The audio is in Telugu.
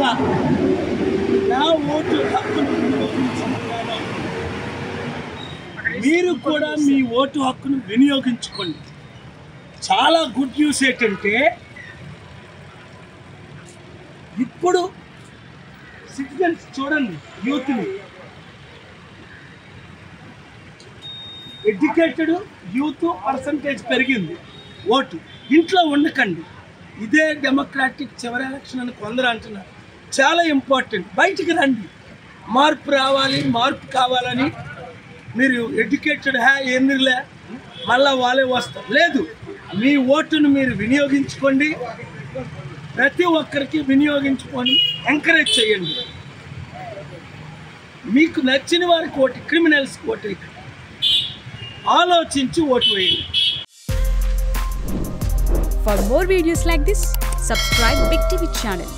కూడా నా ఓటు హక్కును వినియోగించుకున్నాను. మీరు కూడా మీ ఓటు హక్కును వినియోగించుకోండి. చాలా గుడ్ న్యూస్ ఏంటంటే ఇప్పుడు సిటిజన్స్ చూడండి, యూత్ని ఎడ్యుకేటెడ్ యూత్ పర్సంటేజ్ పెరిగింది. ఓటు ఇంట్లో ఉండకండి. ఇదే డెమోక్రాటిక్ చివరి ఎలక్షన్ అని కొందరు అంటున్నారు. చాలా ఇంపార్టెంట్. బయటికి రండి. మార్పు రావాలి, మార్పు కావాలని మీరు ఎడ్యుకేటెడ్ ఎందుకులే మళ్ళా వాళ్ళే వస్తారు లేదు. మీ ఓటును మీరు వినియోగించుకోండి. ప్రతి ఒక్కరికి వినియోగించుకొని ఎంకరేజ్ చేయండి. మీకు నచ్చిన వారికి ఓటు, క్రిమినల్స్కి ఓటు ఆలోచించి ఓటు వేయండి. For more videos like this, subscribe Big TV channel.